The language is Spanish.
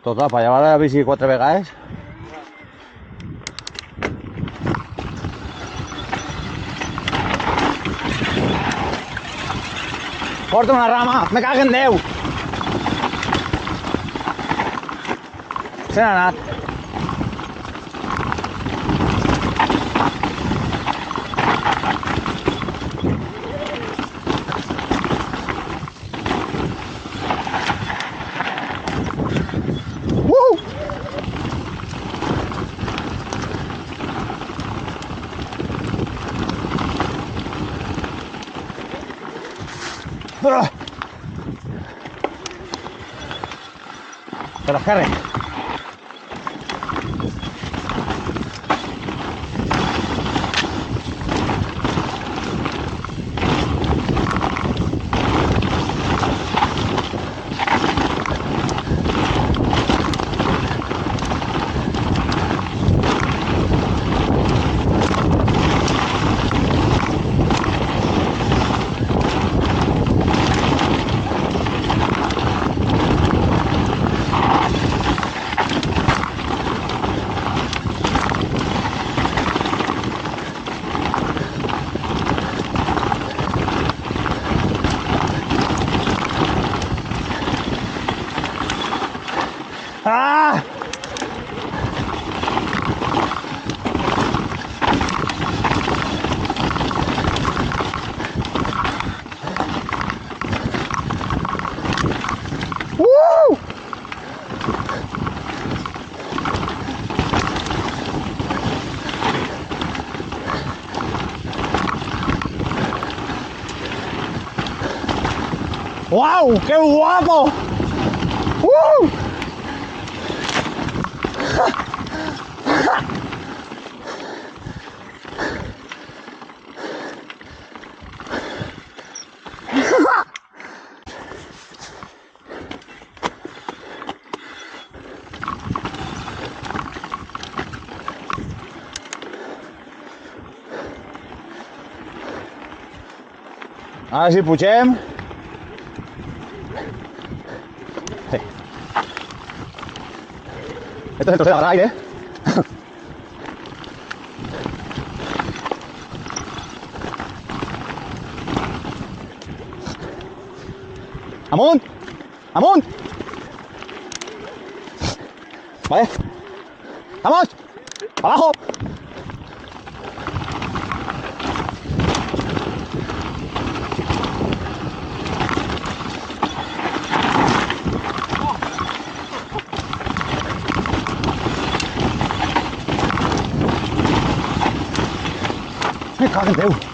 Total, para llevar la bici 4 vegades. Porta una rama, me cago en Déu! Se n'ha anat. Que los cargue. ¡Ah! ¡Wow! ¡Qué guapo! Ara si pugem. Sí. Esto es el troceo de aire. ¡Amunt! ¡Amunt! Vale. ¡Vamos! ¡Abajo! Me cago en Déu!